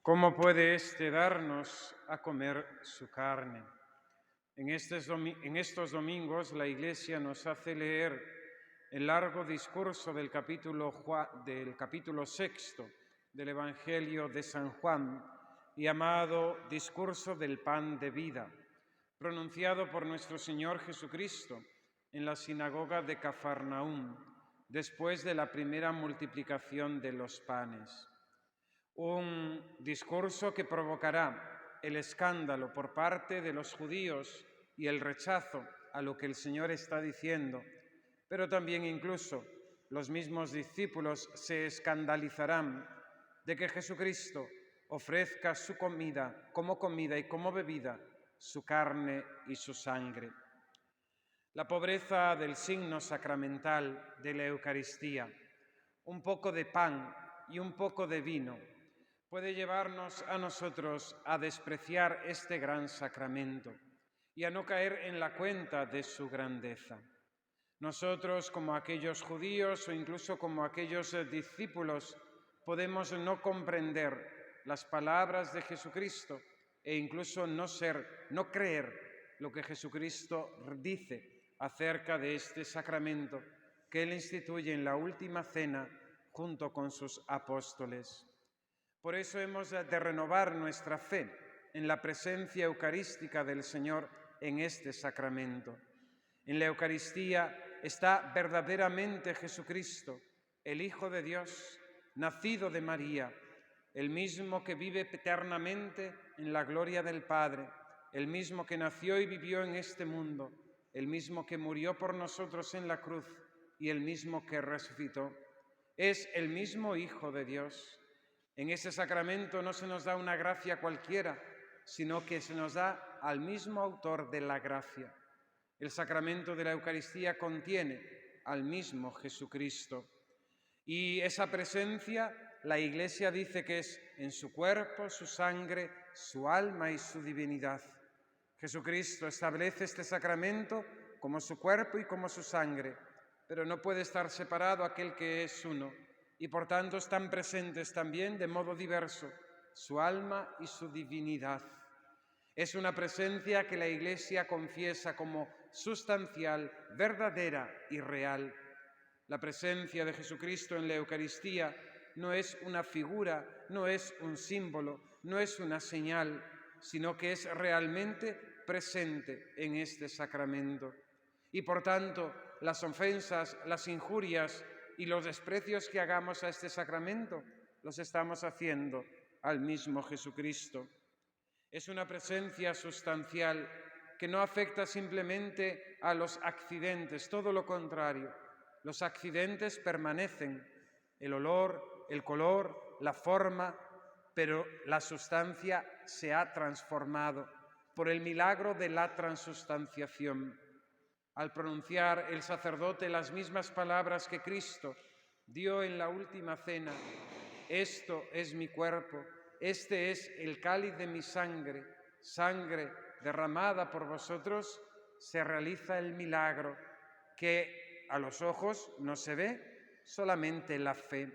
¿Cómo puede éste darnos a comer su carne? En estos domingos la Iglesia nos hace leer el largo discurso del capítulo sexto del Evangelio de San Juan, llamado Discurso del Pan de Vida, pronunciado por nuestro Señor Jesucristo en la sinagoga de Cafarnaúm, después de la primera multiplicación de los panes. Un discurso que provocará el escándalo por parte de los judíos y el rechazo a lo que el Señor está diciendo, pero también incluso los mismos discípulos se escandalizarán de que Jesucristo ofrezca su comida y como bebida, su carne y su sangre. La pobreza del signo sacramental de la Eucaristía, un poco de pan y un poco de vino, puede llevarnos a nosotros a despreciar este gran sacramento y a no caer en la cuenta de su grandeza. Nosotros, como aquellos judíos o incluso como aquellos discípulos, podemos no comprender las palabras de Jesucristo e incluso no creer lo que Jesucristo dice acerca de este sacramento que Él instituye en la última cena junto con sus apóstoles. Por eso hemos de renovar nuestra fe en la presencia eucarística del Señor en este sacramento. En la Eucaristía está verdaderamente Jesucristo, el Hijo de Dios, nacido de María, el mismo que vive eternamente en la gloria del Padre, el mismo que nació y vivió en este mundo, el mismo que murió por nosotros en la cruz y el mismo que resucitó. Es el mismo Hijo de Dios. En ese sacramento no se nos da una gracia cualquiera, sino que se nos da al mismo autor de la gracia. El sacramento de la Eucaristía contiene al mismo Jesucristo. Y esa presencia, la Iglesia dice que es en su cuerpo, su sangre, su alma y su divinidad. Jesucristo establece este sacramento como su cuerpo y como su sangre, pero no puede estar separado aquel que es uno, y por tanto están presentes también de modo diverso su alma y su divinidad. Es una presencia que la Iglesia confiesa como sustancial, verdadera y real. La presencia de Jesucristo en la Eucaristía no es una figura, no es un símbolo, no es una señal, sino que es realmente presente en este sacramento. Y por tanto, las ofensas, las injurias y los desprecios que hagamos a este sacramento los estamos haciendo al mismo Jesucristo. Es una presencia sustancial que no afecta simplemente a los accidentes, todo lo contrario. Los accidentes permanecen, el olor, el color, la forma, pero la sustancia se ha transformado por el milagro de la transustanciación. Al pronunciar el sacerdote las mismas palabras que Cristo dio en la última cena, esto es mi cuerpo, este es el cáliz de mi sangre, sangre derramada por vosotros, se realiza el milagro que a los ojos no se ve, solamente la fe.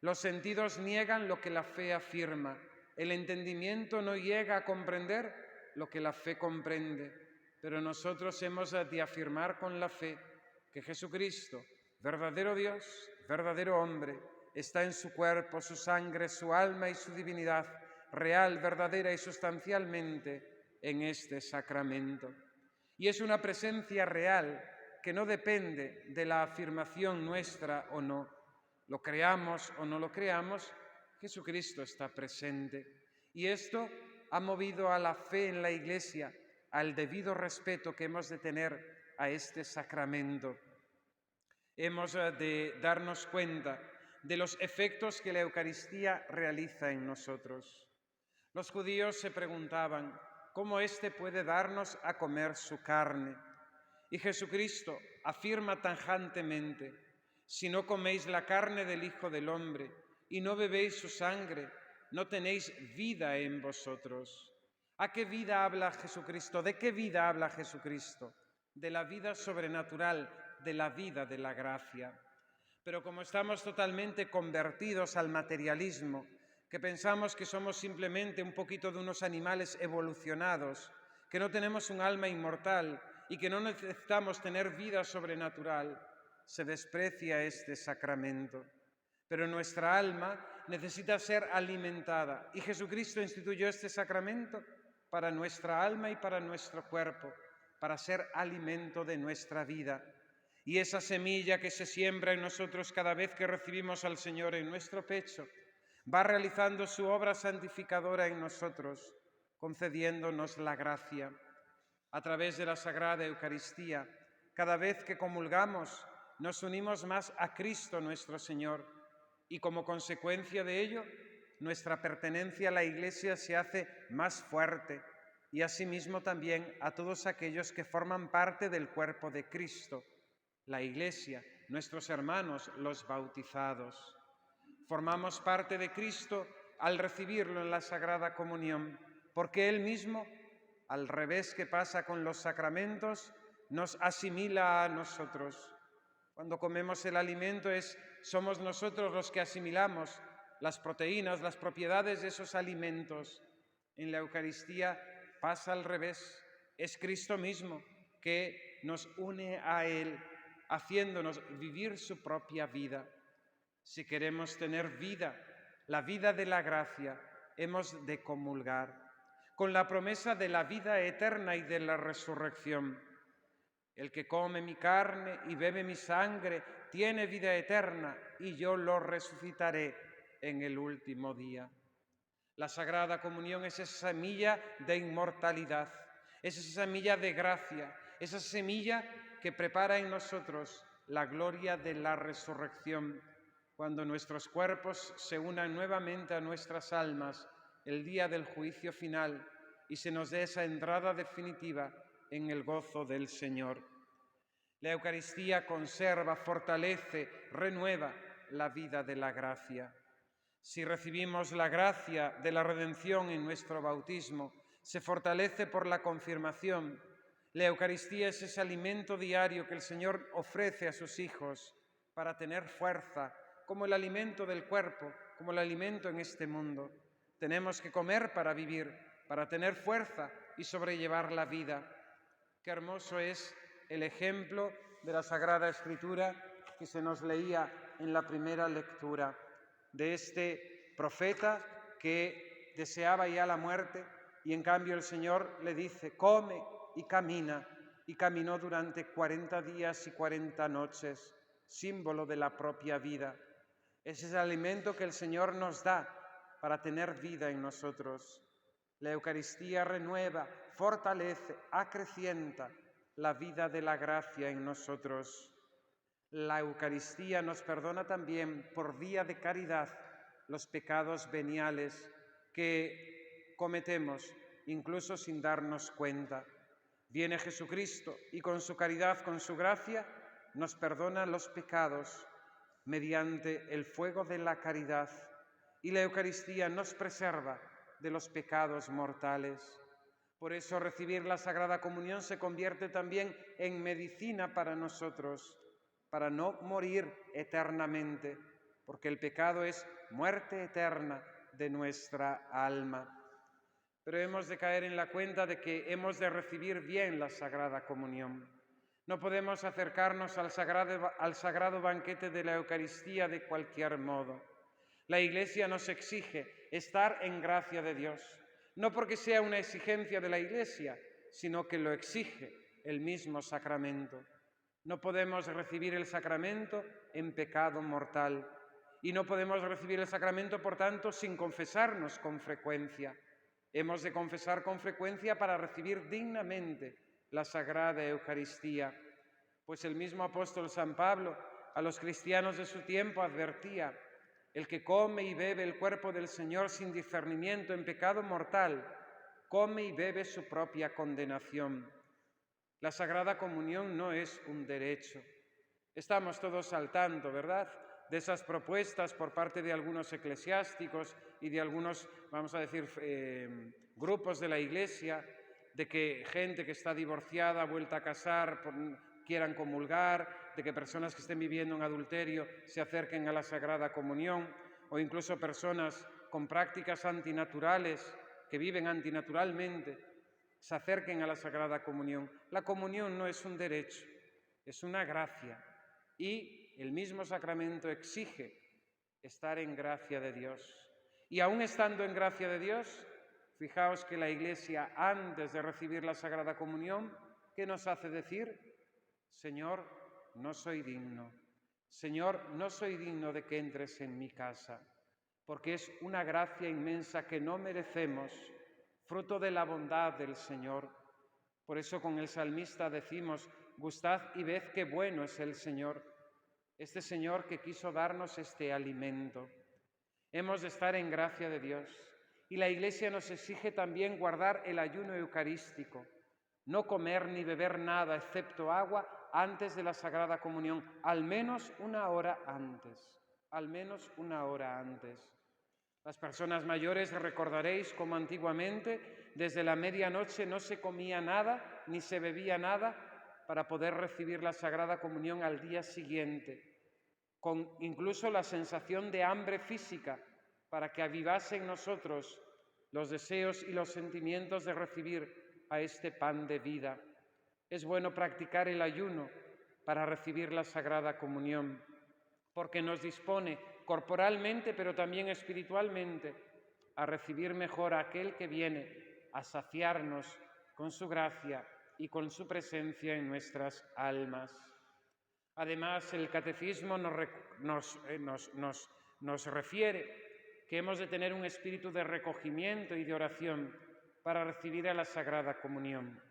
Los sentidos niegan lo que la fe afirma, el entendimiento no llega a comprender lo que la fe comprende. Pero nosotros hemos de afirmar con la fe que Jesucristo, verdadero Dios, verdadero hombre, está en su cuerpo, su sangre, su alma y su divinidad, real, verdadera y sustancialmente en este sacramento. Y es una presencia real que no depende de la afirmación nuestra o no. Lo creamos o no lo creamos, Jesucristo está presente. Y esto ha movido a la fe en la Iglesia al debido respeto que hemos de tener a este sacramento. Hemos de darnos cuenta de los efectos que la Eucaristía realiza en nosotros. Los judíos se preguntaban cómo éste puede darnos a comer su carne. Y Jesucristo afirma tajantemente: si no coméis la carne del Hijo del Hombre y no bebéis su sangre, no tenéis vida en vosotros. ¿A qué vida habla Jesucristo? ¿De qué vida habla Jesucristo? De la vida sobrenatural, de la vida de la gracia. Pero como estamos totalmente convertidos al materialismo, que pensamos que somos simplemente un poquito de unos animales evolucionados, que no tenemos un alma inmortal y que no necesitamos tener vida sobrenatural, se desprecia este sacramento. Pero nuestra alma necesita ser alimentada y Jesucristo instituyó este sacramento para nuestra alma y para nuestro cuerpo, para ser alimento de nuestra vida. Y esa semilla que se siembra en nosotros cada vez que recibimos al Señor en nuestro pecho, va realizando su obra santificadora en nosotros, concediéndonos la gracia. A través de la Sagrada Eucaristía, cada vez que comulgamos, nos unimos más a Cristo nuestro Señor y como consecuencia de ello, nuestra pertenencia a la Iglesia se hace más fuerte y asimismo también a todos aquellos que forman parte del cuerpo de Cristo, la Iglesia, nuestros hermanos, los bautizados. Formamos parte de Cristo al recibirlo en la Sagrada Comunión, porque Él mismo, al revés que pasa con los sacramentos, nos asimila a nosotros. Cuando comemos el alimento somos nosotros los que asimilamos las proteínas, las propiedades de esos alimentos. En la Eucaristía pasa al revés. Es Cristo mismo que nos une a Él, haciéndonos vivir su propia vida. Si queremos tener vida, la vida de la gracia, hemos de comulgar con la promesa de la vida eterna y de la resurrección. El que come mi carne y bebe mi sangre tiene vida eterna y yo lo resucitaré en el último día. La Sagrada Comunión es esa semilla de inmortalidad, es esa semilla de gracia, esa semilla que prepara en nosotros la gloria de la resurrección, cuando nuestros cuerpos se unan nuevamente a nuestras almas el día del juicio final y se nos dé esa entrada definitiva en el gozo del Señor. La Eucaristía conserva, fortalece, renueva la vida de la gracia. Si recibimos la gracia de la redención en nuestro bautismo, se fortalece por la confirmación. La Eucaristía es ese alimento diario que el Señor ofrece a sus hijos para tener fuerza, como el alimento del cuerpo, como el alimento en este mundo. Tenemos que comer para vivir, para tener fuerza y sobrellevar la vida. Qué hermoso es el ejemplo de la Sagrada Escritura que se nos leía en la primera lectura, de este profeta que deseaba ya la muerte y en cambio el Señor le dice, come y camina, y caminó durante 40 días y 40 noches, símbolo de la propia vida. Ese es el alimento que el Señor nos da para tener vida en nosotros. La Eucaristía renueva, fortalece, acrecienta la vida de la gracia en nosotros. La Eucaristía nos perdona también por vía de caridad los pecados veniales que cometemos, incluso sin darnos cuenta. Viene Jesucristo y con su caridad, con su gracia, nos perdona los pecados mediante el fuego de la caridad. Y la Eucaristía nos preserva de los pecados mortales. Por eso recibir la Sagrada Comunión se convierte también en medicina para nosotros, para no morir eternamente, porque el pecado es muerte eterna de nuestra alma. Pero hemos de caer en la cuenta de que hemos de recibir bien la Sagrada Comunión. No podemos acercarnos al sagrado banquete de la Eucaristía de cualquier modo. La Iglesia nos exige estar en gracia de Dios, no porque sea una exigencia de la Iglesia, sino que lo exige el mismo sacramento. No podemos recibir el sacramento en pecado mortal y no podemos recibir el sacramento, por tanto, sin confesarnos con frecuencia. Hemos de confesar con frecuencia para recibir dignamente la Sagrada Eucaristía, pues el mismo apóstol San Pablo a los cristianos de su tiempo advertía: el que come y bebe el cuerpo del Señor sin discernimiento en pecado mortal, come y bebe su propia condenación. La Sagrada Comunión no es un derecho. Estamos todos al tanto, ¿verdad?, de esas propuestas por parte de algunos eclesiásticos y de algunos, vamos a decir, grupos de la Iglesia, de que gente que está divorciada, vuelta a casar, quieran comulgar, de que personas que estén viviendo en adulterio se acerquen a la Sagrada Comunión, o incluso personas con prácticas antinaturales, que viven antinaturalmente, se acerquen a la Sagrada Comunión. La comunión no es un derecho, es una gracia, y el mismo sacramento exige estar en gracia de Dios. Y aún estando en gracia de Dios, fijaos que la Iglesia, antes de recibir la Sagrada Comunión, ¿qué nos hace decir? Señor, no soy digno. Señor, no soy digno de que entres en mi casa, porque es una gracia inmensa que no merecemos, fruto de la bondad del Señor. Por eso con el salmista decimos: gustad y ved qué bueno es el Señor, este Señor que quiso darnos este alimento. Hemos de estar en gracia de Dios, y la Iglesia nos exige también guardar el ayuno eucarístico, no comer ni beber nada excepto agua antes de la Sagrada Comunión, al menos una hora antes, al menos una hora antes. Las personas mayores recordaréis cómo antiguamente desde la medianoche no se comía nada ni se bebía nada para poder recibir la Sagrada Comunión al día siguiente, con incluso la sensación de hambre física, para que avivase en nosotros los deseos y los sentimientos de recibir a este pan de vida. Es bueno practicar el ayuno para recibir la Sagrada Comunión, porque nos dispone corporalmente, pero también espiritualmente, a recibir mejor a aquel que viene a saciarnos con su gracia y con su presencia en nuestras almas. Además, el Catecismo nos refiere que hemos de tener un espíritu de recogimiento y de oración para recibir a la Sagrada Comunión.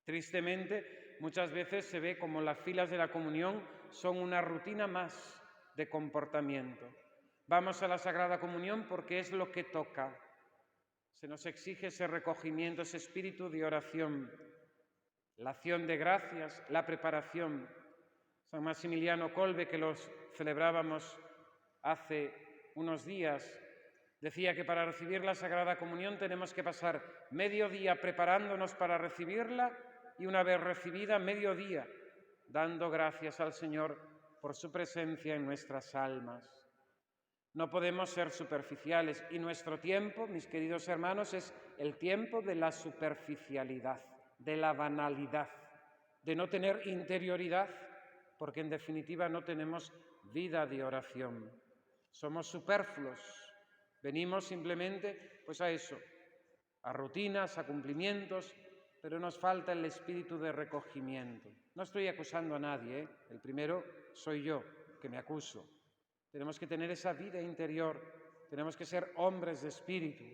Tristemente, muchas veces se ve como las filas de la comunión son una rutina más de comportamiento. Vamos a la Sagrada Comunión porque es lo que toca. Se nos exige ese recogimiento, ese espíritu de oración, la acción de gracias, la preparación. San Maximiliano Kolbe, que los celebrábamos hace unos días, decía que para recibir la Sagrada Comunión tenemos que pasar medio día preparándonos para recibirla y una vez recibida, medio día dando gracias al Señor por su presencia en nuestras almas. No podemos ser superficiales, y nuestro tiempo, mis queridos hermanos, es el tiempo de la superficialidad, de la banalidad, de no tener interioridad, porque en definitiva no tenemos vida de oración. Somos superfluos, venimos simplemente pues a eso, a rutinas, a cumplimientos, pero nos falta el espíritu de recogimiento. No estoy acusando a nadie, el primero soy yo, que me acuso. Tenemos que tener esa vida interior, tenemos que ser hombres de espíritu.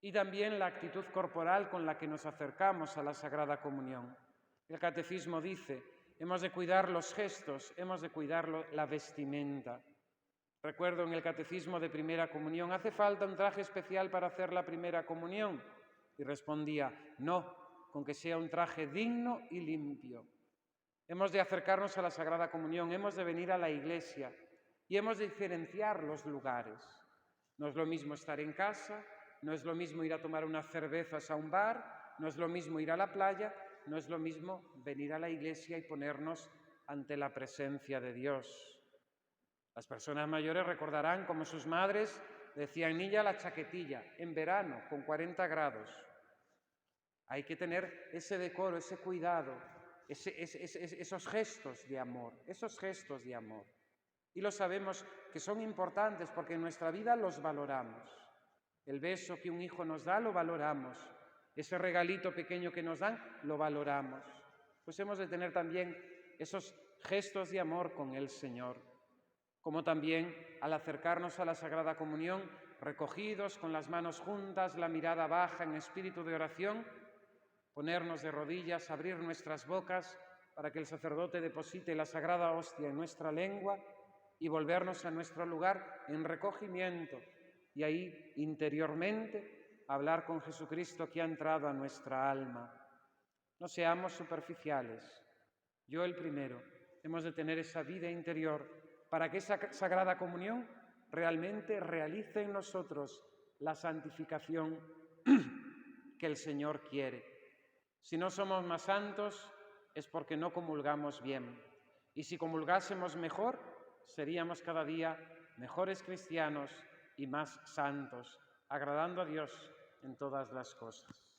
Y también la actitud corporal con la que nos acercamos a la Sagrada Comunión. El Catecismo dice: hemos de cuidar los gestos, hemos de cuidar la vestimenta. Recuerdo en el Catecismo de Primera Comunión: ¿hace falta un traje especial para hacer la Primera Comunión? Y respondía: no, con que sea un traje digno y limpio. Hemos de acercarnos a la Sagrada Comunión, hemos de venir a la Iglesia y hemos de diferenciar los lugares. No es lo mismo estar en casa, no es lo mismo ir a tomar unas cervezas a un bar, no es lo mismo ir a la playa, no es lo mismo venir a la Iglesia y ponernos ante la presencia de Dios. Las personas mayores recordarán cómo sus madres decían: niña, la chaquetilla, en verano, con 40 grados. Hay que tener ese decoro, ese cuidado, esos gestos de amor, esos gestos de amor. Y lo sabemos que son importantes porque en nuestra vida los valoramos. El beso que un hijo nos da lo valoramos. Ese regalito pequeño que nos dan lo valoramos. Pues hemos de tener también esos gestos de amor con el Señor. Como también al acercarnos a la Sagrada Comunión, recogidos, con las manos juntas, la mirada baja en espíritu de oración, ponernos de rodillas, abrir nuestras bocas para que el sacerdote deposite la Sagrada Hostia en nuestra lengua y volvernos a nuestro lugar en recogimiento y ahí interiormente hablar con Jesucristo que ha entrado a nuestra alma. No seamos superficiales. Yo el primero. Hemos de tener esa vida interior para que esa Sagrada Comunión realmente realice en nosotros la santificación que el Señor quiere. Si no somos más santos es porque no comulgamos bien. Y si comulgásemos mejor, seríamos cada día mejores cristianos y más santos, agradando a Dios en todas las cosas.